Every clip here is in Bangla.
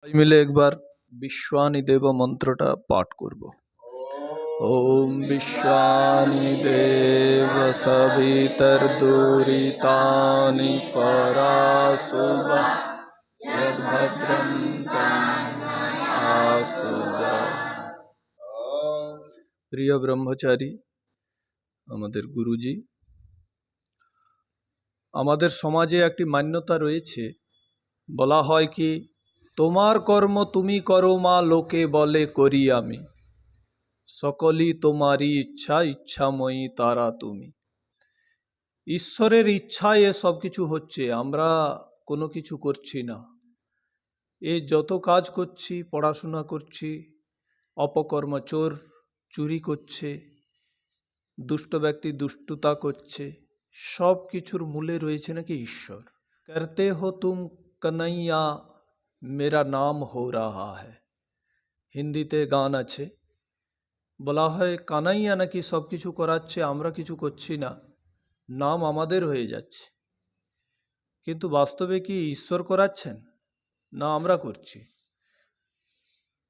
সবাই মিলে একবার বিশ্বানি দেব মন্ত্রটা পাঠ করব। ওম বিশ্বানি দেব সবিতর্দুরিতানি পরাসুবা যদ্ভদ্রং আসুবা। প্রিয় ব্রহ্মচারী, আমাদের গুরুজি, আমাদের সমাজে একটি মান্যতা রয়েছে, বলা হয় কি, তোমার কর্ম তুমি করো মা, লোকে বলে করি আমি, সকলই তোমারই ইচ্ছা, ইচ্ছাময়ী তারা তুমি। ঈশ্বরের ইচ্ছায় এ সব কিছু হচ্ছে, আমরা কোনো কিছু করছি না। এ যত কাজ করছি, পড়াশোনা করছি, অপকর্ম, চোর চুরি করছে, দুষ্ট ব্যক্তি দুষ্টতা করছে, সব কিছুর মূলে রয়েছে নাকি ঈশ্বর। করতে হো তুম কনৈয়া, মেরা নাম হো রাহা হ্যায়। হিন্দিতে গান আছে, বলা হয় কানাইয়া নাকি সব কিছু করাচ্ছে, আমরা কিছু করছি না, নাম আমাদের হয়ে যাচ্ছে। কিন্তু বাস্তবে কি ঈশ্বর করাচ্ছেন, না আমরা করছি?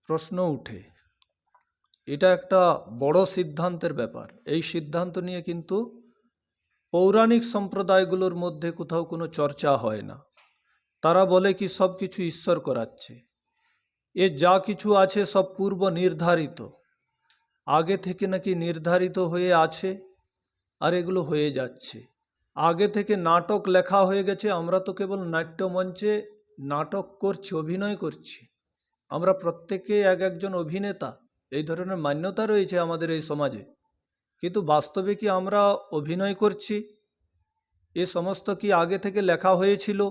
প্রশ্ন উঠে। এটা একটা বড় সিদ্ধান্তের ব্যাপার। এই সিদ্ধান্ত নিয়ে কিন্তু পৌরাণিক সম্প্রদায়গুলোর মধ্যে কোথাও কোনো চর্চা হয় না। তারা বলে কি সব কিছু ঈশ্বর করাচ্ছে, এ যা কিছু আছে সব পূর্ব নির্ধারিত, আগে থেকে নাকি নির্ধারিত হয়ে আছে, আর এগুলো হয়ে যাচ্ছে। আগে থেকে নাটক লেখা হয়ে গেছে, আমরা তো কেবল নাট্যমঞ্চে নাটক করছি, অভিনয় করছি। আমরা প্রত্যেকে এক একজন অভিনেতা, এই ধরনের মান্যতা রয়েছে আমাদের এই সমাজে। কিন্তু বাস্তবে কি আমরা অভিনয় করছি? এ সমস্ত কি আগে থেকে লেখা হয়েছিল?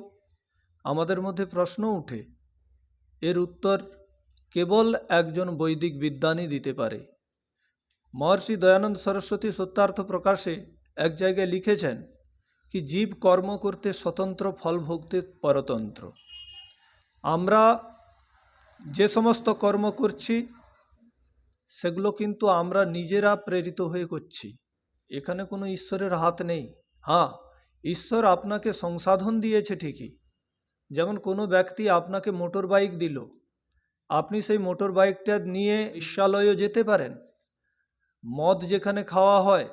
আমাদের মধ্যে প্রশ্ন উঠে। এর উত্তর কেবল একজন বৈদিক বিদ্বানই দিতে পারে। মহর্ষি দয়ানন্দ সরস্বতী সত্যার্থ প্রকাশে এক জায়গায় লিখেছেন কি, জীব কর্ম করতে স্বতন্ত্র, ফল ভোগতে পরতন্ত্র। আমরা যে সমস্ত কর্ম করছি সেগুলো কিন্তু আমরা নিজেরা প্রেরিত হয়ে করছি, এখানে কোনো ঈশ্বরের হাত নেই। হ্যাঁ, ঈশ্বর আপনাকে সংসাধন দিয়েছে ঠিকই। যেমন কোনো ব্যক্তি আপনাকে মোটর বাইক দিল, আপনি সেই মোটর বাইকটা নিয়ে ঈশ্বালয়েও যেতে পারেন, মদ যেখানে খাওয়া হয়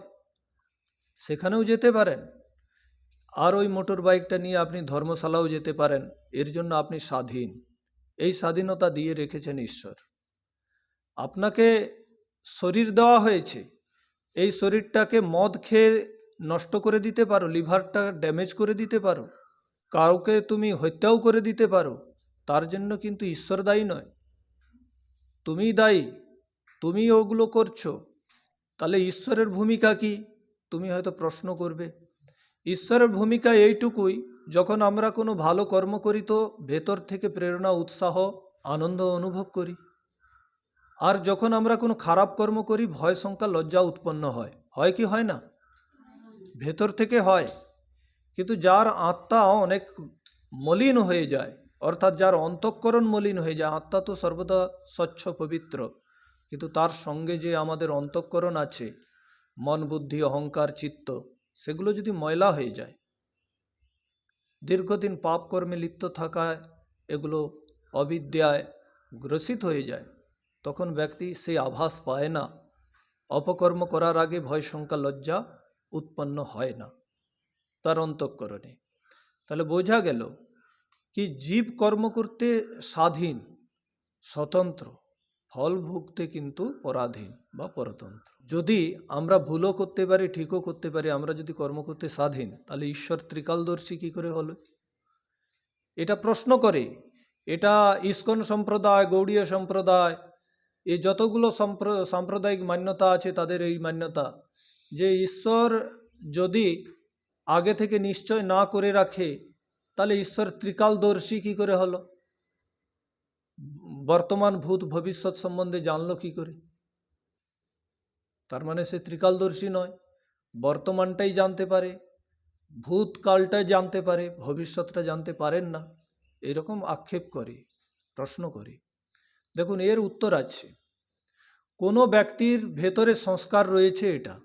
সেখানেও যেতে পারেন, আর ওই মোটর বাইকটা নিয়ে আপনি ধর্মশালাও যেতে পারেন। এর জন্য আপনি স্বাধীন। এই স্বাধীনতা দিয়ে রেখেছেন ঈশ্বর। আপনাকে শরীর দেওয়া হয়েছে, এই শরীরটাকে মদ খেয়ে নষ্ট করে দিতে পারো, লিভারটা ড্যামেজ করে দিতে পারো, কাউকে তুমি হত্যাও করে দিতে পারো। তার জন্য কিন্তু ঈশ্বর দায়ী নয়, তুমিই দায়ী, তুমি ওগুলো করছো। তাহলে ঈশ্বরের ভূমিকা কি, তুমি হয়তো প্রশ্ন করবে। ঈশ্বরের ভূমিকা এইটুকুই, যখন আমরা কোনো ভালো কর্ম করি তো ভেতর থেকে প্রেরণা, উৎসাহ, আনন্দ অনুভব করি। আর যখন আমরা কোনো খারাপ কর্ম করি, ভয়, শঙ্কা, লজ্জা উৎপন্ন হয়। হয় কি হয় না? ভেতর থেকে হয়। কিন্তু যার আত্মা অনেক মলিন হয়ে যায়, অর্থাৎ যার অন্তঃকরণ মলিন হয়ে যায়, আত্মা তো সর্বদা স্বচ্ছ পবিত্র, কিন্তু তার সঙ্গে যে আমাদের অন্তঃকরণ আছে, মন, বুদ্ধি, অহংকার, চিত্ত, সেগুলো যদি ময়লা হয়ে যায়, দীর্ঘদিন পাপ কর্মে লিপ্ত থাকায় এগুলো অবিদ্যায় গ্রসিত হয়ে যায়, তখন ব্যক্তি সেই আভাস পায় না, অপকর্ম করার আগে ভয়, শঙ্কা, লজ্জা উৎপন্ন হয় না তার অন্তঃকরণে। তাহলে বোঝা গেল কি, জীব কর্ম করতে স্বাধীন, স্বতন্ত্র, ফল ভুগতে কিন্তু পরাধীন বা পরতন্ত্র। যদি আমরা ভুলও করতে পারি, ঠিকও করতে পারি, আমরা যদি কর্ম করতে স্বাধীন, তাহলে ঈশ্বর ত্রিকালদর্শী কী করে হলো? এটা প্রশ্ন করে। এটা ইস্কন সম্প্রদায়, গৌড়ীয় সম্প্রদায়, এই যতগুলো সাম্প্রদায়িক মান্যতা আছে তাদের এই মান্যতা, যে ঈশ্বর যদি আগে থেকে নিশ্চয় না করে রাখে, তাহলে ঈশ্বর ত্রিকালদর্শী কী করে হলো? বর্তমান, ভূত, ভবিষ্যৎ সম্বন্ধে জানলো কি করে? তার মানে সে ত্রিকালদর্শী নয়। বর্তমানটাই জানতে পারে, ভূতকালটাই জানতে পারে, ভবিষ্যৎটা জানতে পারেন না, এরকম আক্ষেপ করে, প্রশ্ন করে। দেখুন, এর উত্তর আছে। কোনো ব্যক্তির ভেতরে সংস্কার রয়েছে, এটা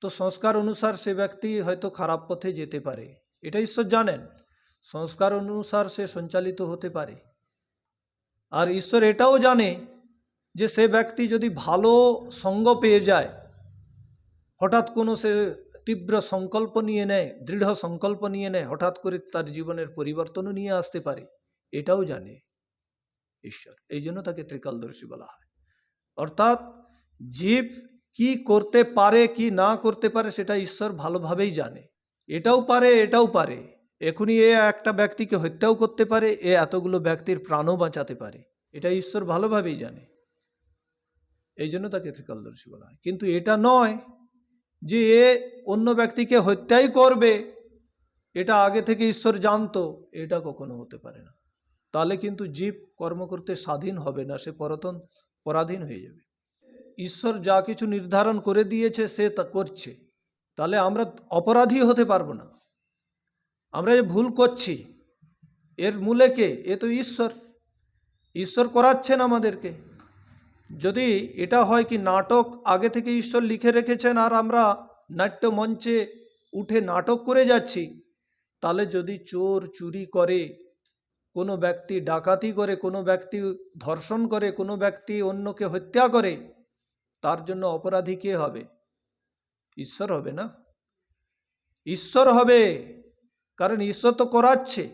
তো সংস্কার অনুসার সে ব্যক্তি হয়তো খারাপ পথে যেতে পারে, এটা ঈশ্বর জানেন। সংস্কার অনুসার সে সঞ্চালিত হতে পারে, আর ঈশ্বর এটাও জানে যে সে ব্যক্তি যদি ভালো সঙ্গ পেয়ে যায়, হঠাৎ কোনো সে তীব্র সংকল্প নিয়ে নেয়, দৃঢ় সংকল্প নিয়ে নেয়, হঠাৎ করে তার জীবনের পরিবর্তনও নিয়ে আসতে পারে, এটাও জানে ঈশ্বর। এই জন্য তাকে ত্রিকালদর্শী বলা হয়। অর্থাৎ জীব কি করতে পারে কি না করতে পারে সেটা ঈশ্বর ভালোভাবেই জানে। এটাও পারে, এটাও পারে। এখনই এ একটা ব্যক্তিকে হত্যাও করতে পারে, এ এতগুলো ব্যক্তির প্রাণও বাঁচাতে পারে, এটা ঈশ্বর ভালোভাবেই জানে। এই জন্য তাকে ত্রিকালদর্শী বলা হয়। কিন্তু এটা নয় যে এ অন্য ব্যক্তিকে হত্যাই করবে, এটা আগে থেকে ঈশ্বর জানতো, এটা কখনো হতে পারে না। তাহলে কিন্তু জীব কর্ম করতে স্বাধীন হবে না, সে পরাধীন হয়ে যাবে। ঈশ্বর যা কিছু নির্ধারণ করে দিয়েছে সে তা করছে, তাহলে আমরা অপরাধী হতে পারবো না। আমরা যে ভুল করছি এর মূলে কে? এ তো ঈশ্বর। ঈশ্বর করাচ্ছেন আমাদেরকে। যদি এটা হয় কি নাটক আগে থেকে ঈশ্বর লিখে রেখেছেন আর আমরা নাট্য মঞ্চে উঠে নাটক করে যাচ্ছি, তাহলে যদি চোর চুরি করে, কোনো ব্যক্তি ডাকাতি করে, কোনো ব্যক্তি ধর্ষণ করে, কোনো ব্যক্তি অন্যকে হত্যা করে, তার জন্য অপরাধী কে হবে? ঈশ্বর হবে না? ঈশ্বর হবে, কারণ ঈশ্বর তো করাচ্ছে,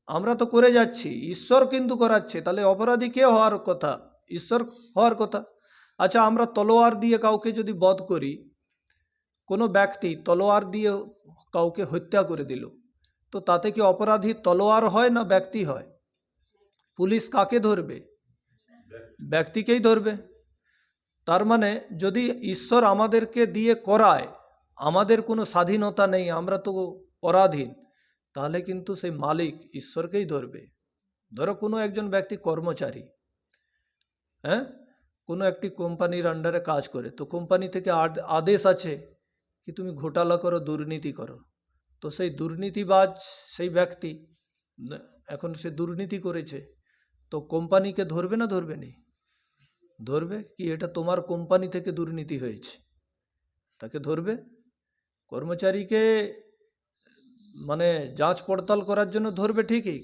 আমরা তো করে যাচ্ছি, ঈশ্বর কিন্তু করাচ্ছে। তাহলে অপরাধী কে হওয়ার কথা? ঈশ্বর হওয়ার কথা। আচ্ছা, আমরা তলোয়ার দিয়ে কাউকে যদি বধ করি, কোনো ব্যক্তি তলোয়ার দিয়ে কাউকে হত্যা করে দিল, তো তাতে কি অপরাধী তলোয়ার হয় না ব্যক্তি হয়? পুলিশ কাকে ধরবে? ব্যক্তিকেই ধরবে। তার মানে যদি ঈশ্বর আমাদেরকে দিয়ে করায়, আমাদের কোনো স্বাধীনতা নেই, আমরা তো পরাধীন, তাহলে কিন্তু সেই মালিক ঈশ্বরকেই ধরবে। ধরো কোনো একজন ব্যক্তি কর্মচারী, হ্যাঁ, কোনো একটি কোম্পানির আন্ডারে কাজ করে, তো কোম্পানি থেকে আদেশ আছে কি তুমি ঘোটালা করো, দুর্নীতি করো। তো সেই দুর্নীতিবাজ সেই ব্যক্তি, এখন সে দুর্নীতি করেছে, তো কোম্পানিকে ধরবে না ধরবে না? ধরবে। কি এটা তোমার কোম্পানি থেকে দুর্নীতি হয়েছে, তাকে ধরবে। কর্মচারীকে মানে যাচ পড়তাল করার জন্য ধরবে ঠিকই,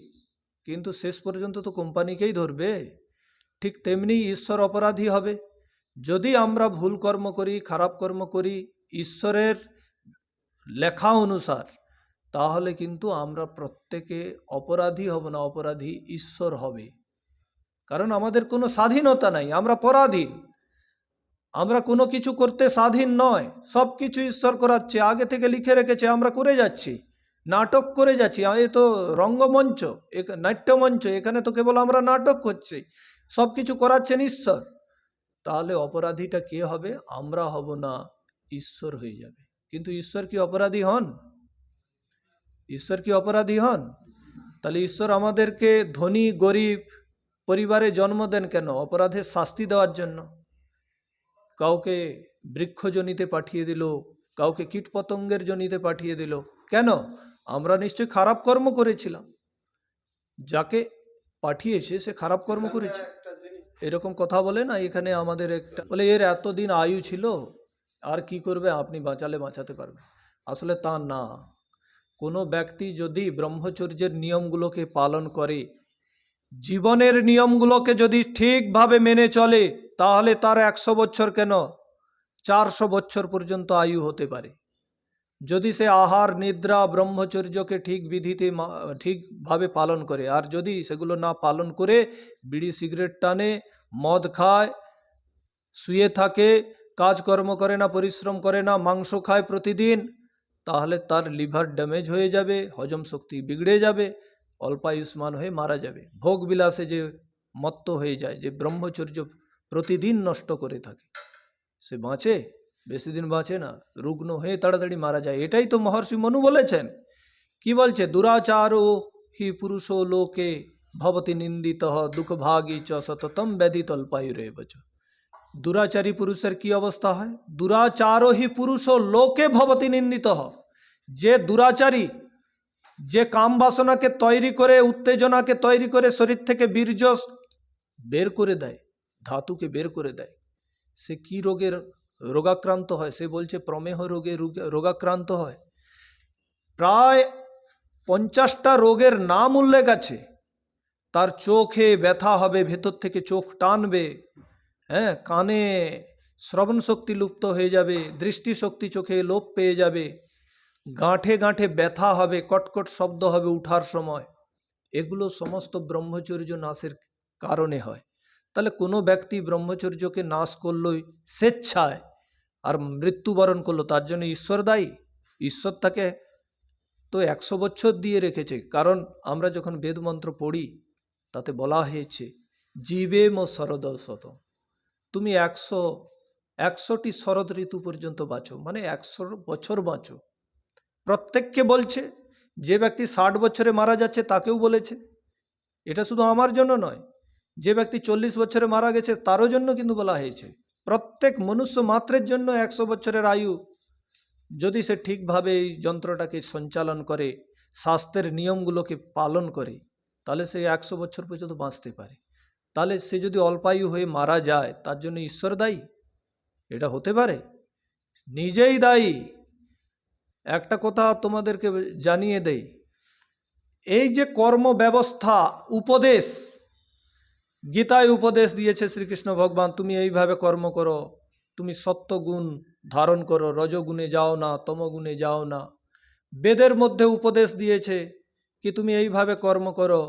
কিন্তু শেষ পর্যন্ত তো কোম্পানিকেই ধরবে। ঠিক তেমনি ঈশ্বর অপরাধী হবে। যদি আমরা ভুল কর্ম করি, খারাপ কর্ম করি ঈশ্বরের লেখা অনুসার, তাহলে কিন্তু আমরা প্রত্যেকে অপরাধী হব না, অপরাধী ঈশ্বর হবে। কারণ আমাদের কোনো স্বাধীনতা নাই, আমরা পরাধীন, আমরা কোনো কিছু করতে স্বাধীন নয়। সব কিছু ঈশ্বর করাচ্ছে, আগে থেকে লিখে রেখেছে, আমরা করে যাচ্ছি, নাটক করে যাচ্ছি। এ তো রঙ্গমঞ্চ, নাট্যমঞ্চ, এখানে তো কেবল আমরা নাটক করছি, সব কিছু করাচ্ছেন ঈশ্বর। তাহলে অপরাধীটা কে হবে? আমরা হব না, ঈশ্বর হয়ে যাবে। কিন্তু ঈশ্বর কি অপরাধী হন? ঈশ্বর কি অপরাধী হন? তাহলে ঈশ্বর আমাদেরকে ধনী গরিব পরিবারে জন্ম দেন কেন? অপরাধের শাস্তি দেওয়ার জন্য। কাউকে বৃক্ষজনিতে পাঠিয়ে দিল, কাউকে কীটপতঙ্গের জনিতে পাঠিয়ে দিল, কেন? আমরা নিশ্চয় খারাপ কর্ম করেছিলাম, যাকে পাঠিয়েছে সে খারাপ কর্ম করেছে। এরকম কথা বলে না এখানে আমাদের একটা, বলে এর এতদিন আয়ু ছিল, আর কি করবে, আপনি বাঁচালে বাঁচাতে পারবেন। আসলে তা না। কোনো ব্যক্তি যদি ব্রহ্মচর্যের নিয়মগুলোকে পালন করে, জীবনের নিয়মগুলোকে যদি ঠিকভাবে মেনে চলে, তাহলে তার 100 বছর কেন 400 বছর পর্যন্ত আয়ু হতে পারে। যদি সে আহার নিদ্রা ব্রহ্মচর্যকে ঠিক বিধিতে ঠিকভাবে পালন করে। আর যদি সেগুলো না পালন করে বিড়ি সিগারেট টানে, মদ খায়, শুয়ে থাকে, কাজকর্ম করে না, পরিশ্রম করে না, মাংস খায় প্রতিদিন, তাহলে তার লিভার ড্যামেজ হয়ে যাবে, হজম শক্তি বিগড়ে যাবে, অল্পায়ুষ্মান হয়ে মারা যাবে। ভোগ বিলাসে যে মত্ত হয়ে যায়, যে ব্রহ্মচর্য প্রতিদিন নষ্ট করে থাকে, সে বাঁচে? বেশি দিন বাঁচে না, রুগ্ন হয়ে তাড়াতাড়ি মারা যায়। এটাই তো মহর্ষি মনু বলেছেন। কি বলছে? দুরাচারো হি পুরুষো লোকে ভবতি নিন্দিত দুঃখভাগী চ সততম ব্যাধি তল্পায়ুরেব চ। দুরাচারী পুরুষের কি অবস্থা হয়? দুরাচারো হি পুরুষো লোকে ভবতি নিন্দিত। যে দুরাচারী, যে কাম বাসনাকে তৈরি করে, উত্তেজনাকে তৈরি করে শরীর থেকে বীর্য বের করে দেয়, ধাতুকে বের করে দেয়, সে কি রোগের রোগাক্রান্ত হয়? সে বলছে প্রমেহ রোগে রোগাক্রান্ত হয়। প্রায় 50টা রোগের নাম উল্লেখ আছে। তার চোখে ব্যথা হবে, ভেতর থেকে চোখ টানবে, হ্যাঁ, কানে শ্রবণ শক্তি লুপ্ত হয়ে যাবে, দৃষ্টিশক্তি চোখে লোপ পেয়ে যাবে, গাঁঠে গাঁঠে ব্যথা হবে, কটকট শব্দ হবে উঠার সময়। এগুলো সমস্ত ব্রহ্মচর্য নাশের কারণে হয়। তাহলে কোনো ব্যক্তি ব্রহ্মচর্যকে নাশ করলোই স্বেচ্ছায় আর মৃত্যুবরণ করলো, তার জন্য ঈশ্বর দায়ী? ঈশ্বর তাকে তো 100 বছর দিয়ে রেখেছে। কারণ আমরা যখন বেদমন্ত্র পড়ি তাতে বলা হয়েছে জীবে মো শরদ শতম, তুমি 100টি শরৎ ঋতু পর্যন্ত বাঁচো, মানে 100 বছর বাঁচো। প্রত্যেককে বলছে। যে ব্যক্তি 60 বছরে মারা যাচ্ছে তাকেও বলেছে। এটা শুধু আমার জন্য নয়, যে ব্যক্তি 40 বছরে মারা গেছে তারও জন্য কিন্তু বলা হয়েছে। প্রত্যেক মনুষ্য মাত্রের জন্য 100 বছরের আয়ু, যদি সে ঠিকভাবে এই যন্ত্রটাকে সঞ্চালন করে, স্বাস্থ্যের নিয়মগুলোকে পালন করে, তাহলে সে 100 বছর পর্যন্ত বাঁচতে পারে। তাহলে সে যদি অল্পায়ু হয়ে মারা যায়, তার জন্য ঈশ্বর দায়ী? এটা হতে পারে? নিজেই দায়ী। একটা কথা তোমাদেরকে জানিয়ে দেই, এই যে কর্ম ব্যবস্থা, উপদেশ, গীতায় উপদেশ দিয়েছে শ্রীকৃষ্ণ ভগবান, তুমি এইভাবে কর্ম করো, তুমি সত্যগুণ ধারণ করো, রজগুণে যাও না, তমগুণে যাও না। বেদের মধ্যে উপদেশ দিয়েছে কি তুমি এইভাবে কর্ম করো,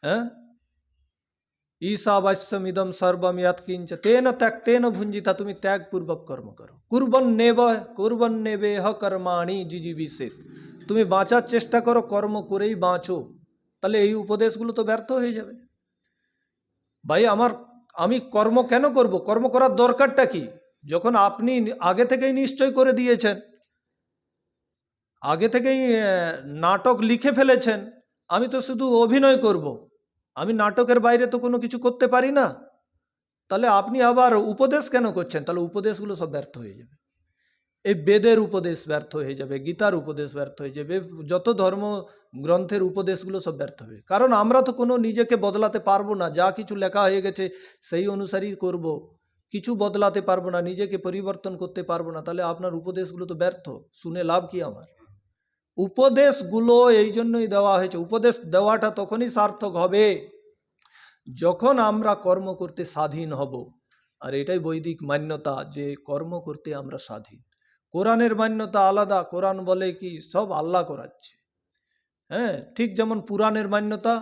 হ্যাঁ, ঈশাবাস্যম ইদম সর্বম ইয়াৎকিঞ্চ তেন ত্যক্তেন ভুঞ্জিতা, তুমি ত্যাগপূর্বক কর্ম করো। কুর্বন্নেবেহ কর্মাণি জিজীবিষেৎ, তুমি বাঁচার চেষ্টা করো, কর্ম করেই বাঁচো। তাহলে এই উপদেশগুলো তো ব্যর্থ হয়ে যাবে। ভাই আমি কর্ম কেন করব? কর্ম করার দরকারটা কি? যখন আপনি আগে থেকেই নিশ্চয় করে দিয়েছেন, আগে থেকেই নাটক লিখে ফেলেছেন, আমি তো শুধু অভিনয় করব, আমি নাটকের বাইরে তো কোনো কিছু করতে পারি না, তাহলে আপনি আবার উপদেশ কেন করছেন? তাহলে উপদেশগুলো সব ব্যর্থ হয়ে যাবে। এই বেদের উপদেশ ব্যর্থ হয়ে যাবে, গীতার উপদেশ ব্যর্থ হয়ে যাবে, যত ধর্ম গ্রন্থের উপদেশগুলো সব ব্যর্থ হবে। কারণ আমরা তো কোনো নিজেকে বদলাতে পারবো না, যা কিছু লেখা হয়ে গেছে সেই অনুসারেই করব, কিছু বদলাতে পারবো না, নিজেকে পরিবর্তন করতে পারবো না। তাহলে আপনার উপদেশগুলো তো ব্যর্থ, শুনে লাভ কি আমার? উপদেশগুলো এই জন্যই দেওয়া হয়েছে। উপদেশ দেওয়াটা তখনই সার্থক হবে যখন আমরা কর্ম করতে স্বাধীন হব। আর এটাই বৈদিক মান্যতা, যে কর্ম করতে আমরা স্বাধীন। কোরআনের মান্যতা আলাদা, কোরআন বলে কি সব আল্লাহ করাচ্ছে, হ্যাঁ, ঠিক যেমন পুরাণের মান্যতা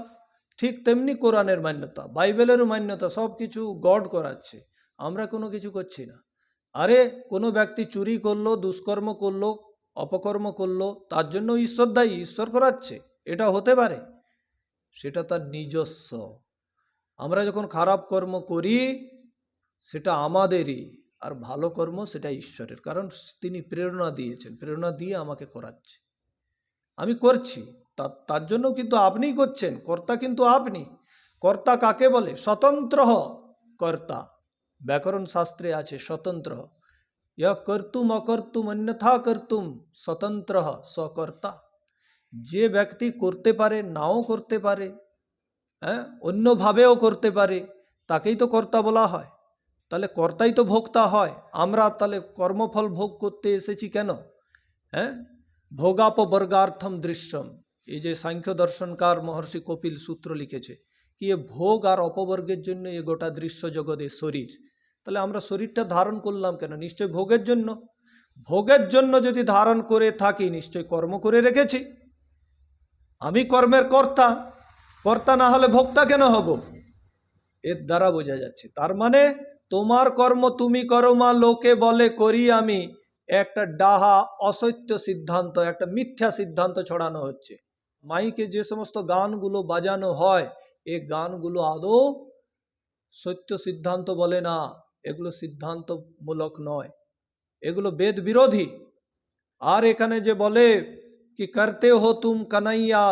ঠিক তেমনি কোরআনের মান্যতা, বাইবেলেরও মান্যতা, সব কিছু গড করাচ্ছে, আমরা কোনো কিছু করছি না। আরে কোনো ব্যক্তি চুরি করলো, দুষ্কর্ম করলো, অপকর্ম করলো, তার জন্য ঈশ্বর দায়ী? ঈশ্বর করাচ্ছে? এটা হতে পারে? সেটা তার নিজস্ব। আমরা যখন খারাপ কর্ম করি সেটা আমাদেরই, আর ভালো কর্ম সেটা ঈশ্বরের, কারণ তিনি প্রেরণা দিয়েছেন, প্রেরণা দিয়ে আমাকে করাচ্ছে, আমি করছি। তার জন্য কিন্তু আপনিই করছেন, কর্তা কিন্তু আপনি। কর্তা কাকে বলে? স্বতন্ত্র কর্তা, ব্যাকরণ শাস্ত্রে আছে স্বতন্ত্র। ইহ কর্তুম অকর্তুম অন্যথা কর্তুম স্বতন্ত্র সকর্তা। যে ব্যক্তি করতে পারে, নাও করতে পারে, হ্যাঁ, অন্যভাবেও করতে পারে, তাকেই তো কর্তা বলা হয়। তাহলে কর্তাই তো ভোক্তা হয়। আমরা তাহলে কর্মফল ভোগ করতে এসেছি কেন? হ্যাঁ, ভোগাপবর্গার্থম দৃশ্যম, এই যে সাংখ্য দর্শনকার মহর্ষি কপিল সূত্র লিখেছে কি এ ভোগ আর অপবর্গের জন্য এ গোটা দৃশ্য জগতে শরীর। তাহলে আমরা শরীরটা ধারণ করলাম কেন? নিশ্চয় ভোগের জন্য। ভোগের জন্য যদি ধারণ করে থাকি, নিশ্চয় কর্ম করে রেখেছি। আমি কর্মের কর্তা, কর্তা না হলে ভোক্তা কেন হব? এর দ্বারা বোঝা যাচ্ছে তার মানে তোমার কর্ম তুমি করো মা লোকে বলে করি আমি, একটা ডাহা অসত্য সিদ্ধান্ত, একটা মিথ্যা সিদ্ধান্ত ছড়ানো হচ্ছে। মাইকে যে সমস্ত গানগুলো বাজানো হয়, এই গানগুলো আদৌ সত্য সিদ্ধান্ত বলে না, এগুলো সিদ্ধান্তমূলক নয়, এগুলো বেদ বিরোধী। আর এখানে যে বলে কি করতে হো তুম কানাইয়া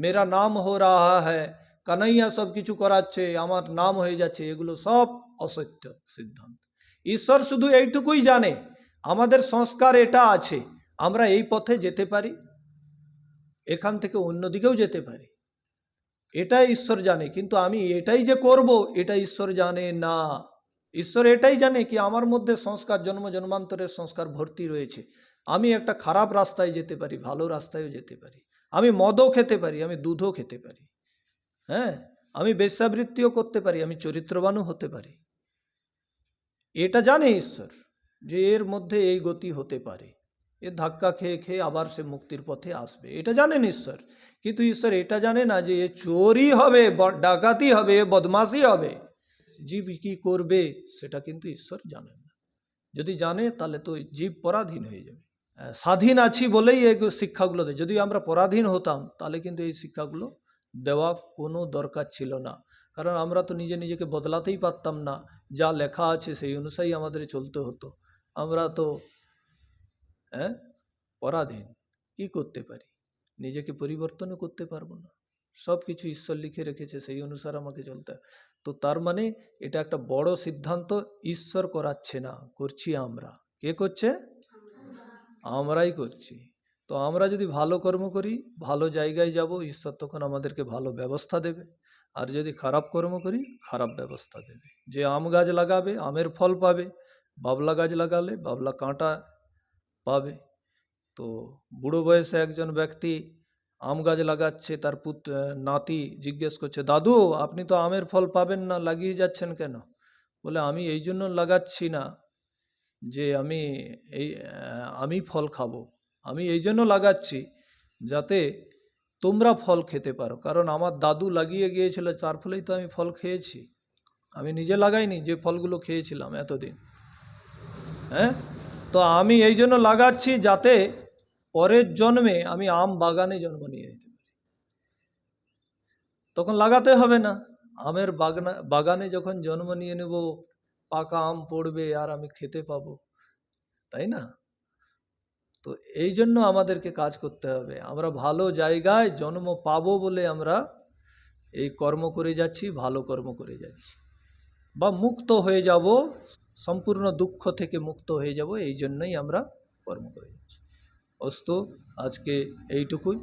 মেরা নাম হো রাহা হ্যায়, কানাইয়া সব কিছু করাচ্ছে, আমার নাম হয়ে যাচ্ছে, এগুলো সব অসত্য সিদ্ধান্ত। ঈশ্বর শুধু এইটুকুই জানে আমাদের সংস্কার এটা আছে, আমরা এই পথে যেতে পারি, এখান থেকে অন্যদিকেও যেতে পারি, এটাই ঈশ্বর জানে। কিন্তু আমি এটাই যে করব এটা ঈশ্বর জানে না। ঈশ্বর এটাই জানে কি আমার মধ্যে সংস্কার, জন্ম জন্মান্তরের সংস্কার ভর্তি রয়েছে। আমি একটা খারাপ রাস্তায় যেতে পারি, ভালো রাস্তায়ও যেতে পারি, আমি মদও খেতে পারি, আমি দুধও খেতে পারি, হ্যাঁ, আমি বেশ্যাবৃত্তিও করতে পারি, আমি চরিত্রবানও হতে পারি। এটা জানে ঈশ্বর যে এর মধ্যে এই গতি হতে পারে, এ ধাক্কা খেয়ে খেয়ে আবার সে মুক্তির পথে আসবে, এটা জানেন ঈশ্বর। কিন্তু ঈশ্বর এটা জানে না যে এ চোরই হবে, ডাকাতি হবে, বদমাশি হবে, জীব কি করবে সেটা কিন্তু ঈশ্বর জানেন না। যদি জানে তাহলে তো জীব পরাধীন হয়ে যাবে। স্বাধীন আছি বলেই এই শিক্ষাগুলো দেয়। যদি আমরা পরাধীন হতাম তাহলে কিন্তু এই শিক্ষাগুলো দেওয়া কোনো দরকার ছিল না, কারণ আমরা তো নিজে নিজেকে বদলাতেই পারতাম না, যা লেখা আছে সেই অনুযায়ী আমাদের চলতে হতো। আমরা তো পরাধীন, কি করতে পারি? নিজেকে পরিবর্তনও করতে পারবো না। সব কিছু ঈশ্বর লিখে রেখেছে, সেই অনুসারে আমাকে চলতে হয়। তো তার মানে এটা একটা বড় সিদ্ধান্ত ঈশ্বর করাচ্ছে না, করছি আমরা। কে করছে? আমরাই করছি। তো আমরা যদি ভালো কর্ম করি, ভালো জায়গায় যাব, ঈশ্বর তখন আমাদেরকে ভালো ব্যবস্থা দেবে। আর যদি খারাপ কর্ম করি, খারাপ ব্যবস্থা দেবে। যে আম গাছ লাগাবে আমের ফল পাবে, বাবলা গাছ লাগালে বাবলা কাঁটা পাবে। তো বুড়ো বয়সে একজন ব্যক্তি আম গাছ লাগাচ্ছে, তার নাতি জিজ্ঞেস করছে, দাদু আপনি তো আমের ফল পাবেন না, লাগিয়ে যাচ্ছেন কেন? বলে, আমি এই জন্য লাগাচ্ছি না যে আমি ফল খাবো, আমি এই জন্য লাগাচ্ছি যাতে তোমরা ফল খেতে পারো, কারণ আমার দাদু লাগিয়ে গিয়েছিল, তার ফলেই তো আমি ফল খেয়েছি। আমি নিজে লাগাইনি যে ফলগুলো খেয়েছিলাম এতদিন। তো আমি এই জন্য লাগাচ্ছি যাতে পরের জন্মে আমি আম বাগানে জন্ম নিয়ে নিতে পারি। তখন লাগাতে হবে না, আমের বাগানে যখন জন্ম নিয়ে নেব, পাকা আম পড়বে আর আমি খেতে পাবো, তাই না? তো এই জন্য আমাদেরকে কাজ করতে হবে। আমরা ভালো জায়গায় জন্ম পাবো বলে আমরা এই কর্ম করে যাচ্ছি, ভালো কর্ম করে যাচ্ছি, বা মুক্ত হয়ে যাব, সম্পূর্ণ দুঃখ থেকে মুক্ত হয়ে যাব, এই জন্যই আমরা কর্ম করে যাচ্ছি। অস্তু, আজকে এইটুকুই।